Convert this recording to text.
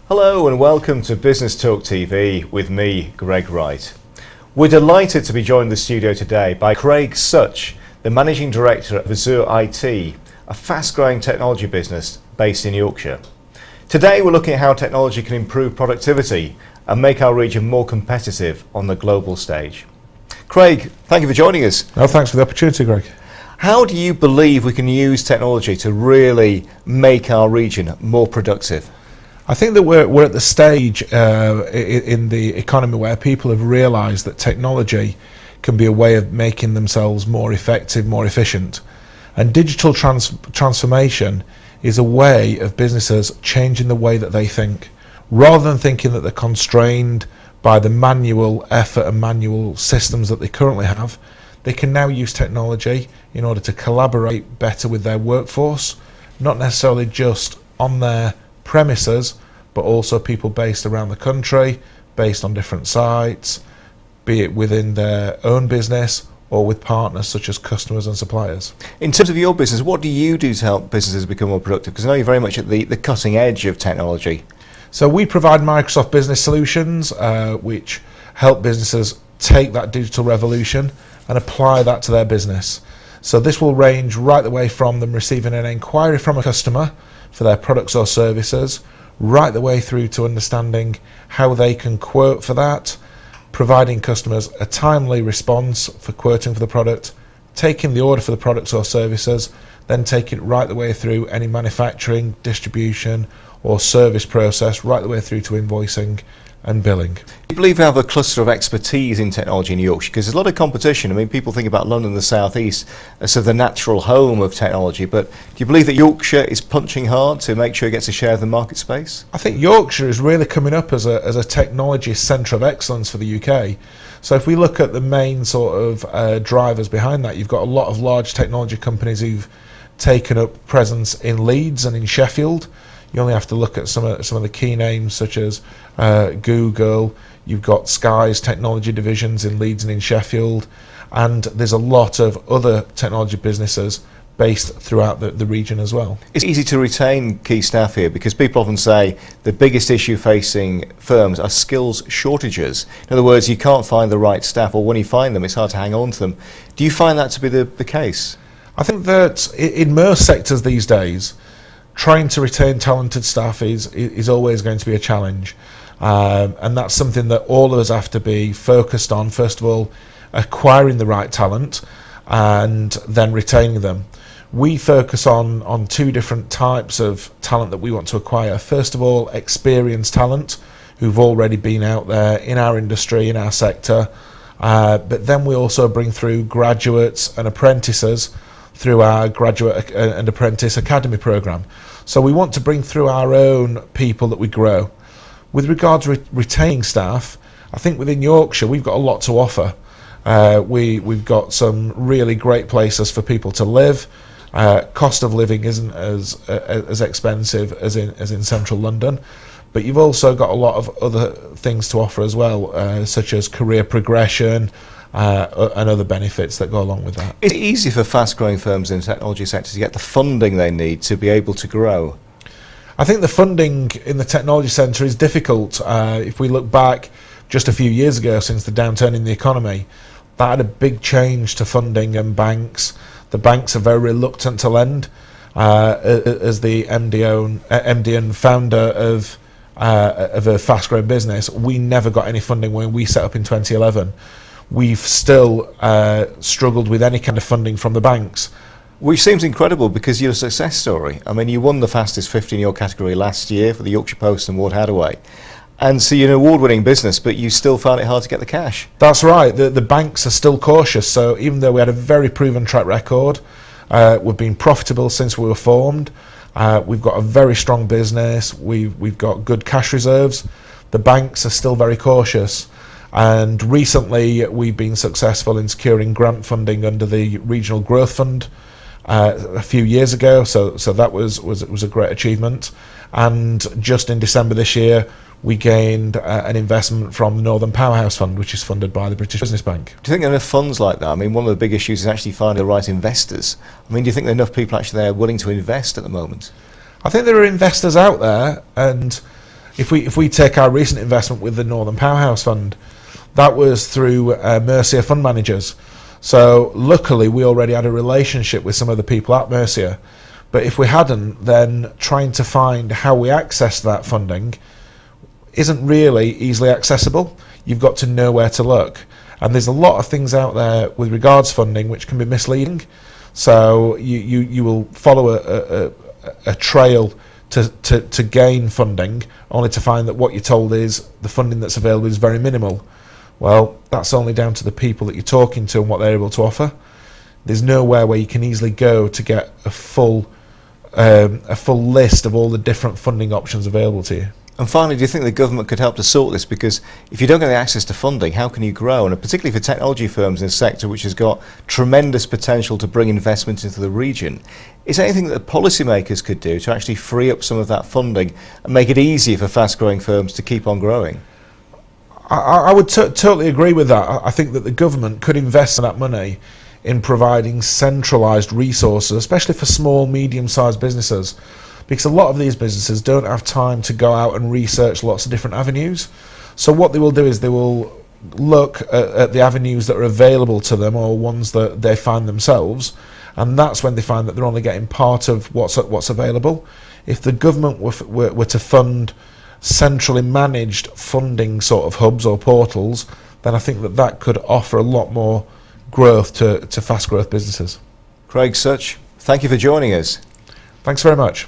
Hello and welcome to Business Talk TV with me, Greg Wright. We're delighted to be joined in the studio today by Craig Such, the Managing Director of Azzure IT, a fast-growing technology business based in Yorkshire. Today we're looking at how technology can improve productivity and make our region more competitive on the global stage. Craig, thank you for joining us. No, thanks for the opportunity, Greg. How do you believe we can use technology to really make our region more productive? I think that we're at the stage in the economy where people have realised that technology can be a way of making themselves more effective, more efficient. And digital transformation is a way of businesses changing the way that they think. Rather than thinking that they're constrained by the manual effort and manual systems that they currently have, they can now use technology in order to collaborate better with their workforce, not necessarily just on their premises, but also people based around the country, based on different sites, be it within their own business or with partners such as customers and suppliers. In terms of your business, what do you do to help businesses become more productive? Because I know you're very much at the cutting edge of technology. So we provide Microsoft Business Solutions, which help businesses take that digital revolution and apply that to their business. So this will range right the way from them receiving an inquiry from a customer for their products or services, right the way through to understanding how they can quote for that, providing customers a timely response for quoting for the product, taking the order for the products or services, then take it right the way through any manufacturing, distribution or service process, right the way through to invoicing and billing. Do you believe we have a cluster of expertise in technology in Yorkshire? Because there's a lot of competition. I mean, people think about London and the South East as sort of the natural home of technology, but do you believe that Yorkshire is punching hard to make sure it gets a share of the market space? I think Yorkshire is really coming up as a technology centre of excellence for the UK. So if we look at the main sort of drivers behind that, you've got a lot of large technology companies who've taken up presence in Leeds and in Sheffield. You only have to look at some of the key names such as Google. You've got Sky's technology divisions in Leeds and in Sheffield, and there's a lot of other technology businesses based throughout the region as well. It's easy to retain key staff here because people often say the biggest issue facing firms are skills shortages. In other words, you can't find the right staff, or when you find them, it's hard to hang on to them. Do you find that to be the case? I think that in most sectors these days, trying to retain talented staff is always going to be a challenge, and that's something that all of us have to be focused on. First of all, acquiring the right talent and then retaining them. We focus on two different types of talent that we want to acquire. First of all, experienced talent who've already been out there in our industry, in our sector, but then we also bring through graduates and apprentices through our graduate and apprentice academy program. So we want to bring through our own people that we grow. With regards to retaining staff, I think within Yorkshire we've got a lot to offer. We've got some really great places for people to live. Cost of living isn't as expensive as in central London, but you've also got a lot of other things to offer as well, such as career progression, and other benefits that go along with that. It's easy for fast-growing firms in the technology sector to get the funding they need to be able to grow. I think the funding in the technology centre is difficult. If we look back just a few years ago, since the downturn in the economy, that had a big change to funding and banks. The banks are very reluctant to lend. As the MD and founder of a fast-growing business, we never got any funding when we set up in 2011. We've still struggled with any kind of funding from the banks. Which seems incredible because you're a success story. I mean, you won the fastest 50 in your category last year for the Yorkshire Post and Ward Hadaway. And so you're an award-winning business, but you still found it hard to get the cash. That's right. The banks are still cautious. So even though we had a very proven track record, we've been profitable since we were formed. We've got a very strong business. We've got good cash reserves. The banks are still very cautious. And recently we've been successful in securing grant funding under the Regional Growth Fund a few years ago, so that was a great achievement. And just in December this year we gained an investment from the Northern Powerhouse Fund, which is funded by the British Business Bank. Do you think there are enough funds like that? I mean, one of the big issues is actually finding the right investors. I mean, do you think there are enough people actually there willing to invest at the moment? I think there are investors out there, and If we take our recent investment with the Northern Powerhouse Fund, that was through Mercia Fund Managers. So luckily we already had a relationship with some of the people at Mercia. But if we hadn't, then trying to find how we access that funding isn't really easily accessible. You've got to know where to look. And there's a lot of things out there with regards funding which can be misleading. So you will follow a trail to gain funding, only to find that what you're told is the funding that's available is very minimal. Well, that's only down to the people that you're talking to and what they're able to offer. There's nowhere where you can easily go to get a full list of all the different funding options available to you. And finally, do you think the government could help to sort this? Because if you don't get the access to funding, how can you grow? And particularly for technology firms in a sector which has got tremendous potential to bring investment into the region, is there anything that the policymakers could do to actually free up some of that funding and make it easier for fast-growing firms to keep on growing? I would totally agree with that. I think that the government could invest that money in providing centralised resources, especially for small, medium-sized businesses, because a lot of these businesses don't have time to go out and research lots of different avenues. So what they will do is they will look at the avenues that are available to them, or ones that they find themselves, and that's when they find that they're only getting part of what's available. If the government were to fund centrally managed funding sort of hubs or portals, then I think that could offer a lot more growth to fast growth businesses. Craig Such, thank you for joining us. Thanks very much.